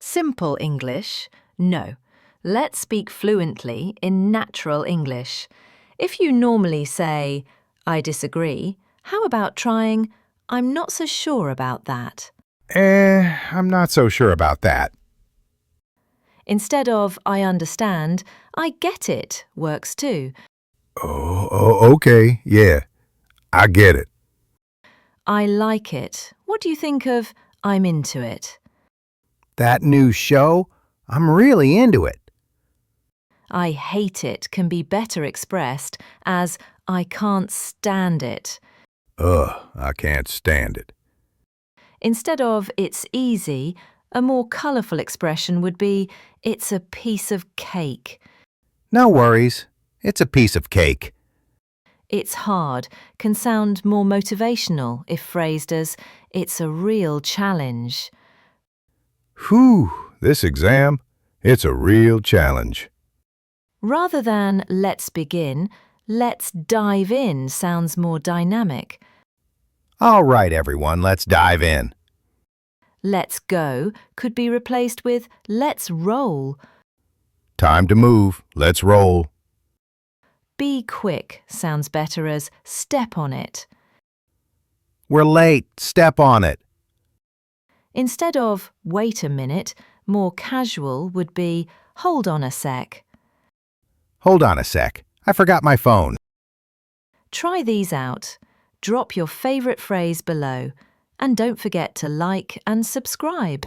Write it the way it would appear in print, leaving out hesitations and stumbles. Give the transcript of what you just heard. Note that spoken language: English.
simple English? No. Let's speak fluently in natural English. If you normally say, I disagree, how about trying, I'm not so sure about that? I'm not so sure about that. Instead of I understand, I get it works too. Okay, yeah, I get it. I like it. What do you think of I'm into it? That new show? I'm really into it. I hate it can be better expressed as I can't stand it. I can't stand it. Instead of it's easy, a more colourful expression would be it's a piece of cake. No worries, it's a piece of cake. It's hard can sound more motivational if phrased as it's a real challenge. Whew, this exam, it's a real challenge. Rather than let's begin, let's dive in sounds more dynamic. All right, everyone, let's dive in. Let's go could be replaced with let's roll. Time to move, let's roll. Be quick sounds better as step on it. We're late, step on it. Instead of wait a minute, more casual would be hold on a sec. Hold on a sec, I forgot my phone. Try these out. Drop your favourite phrase below. And don't forget to like and subscribe.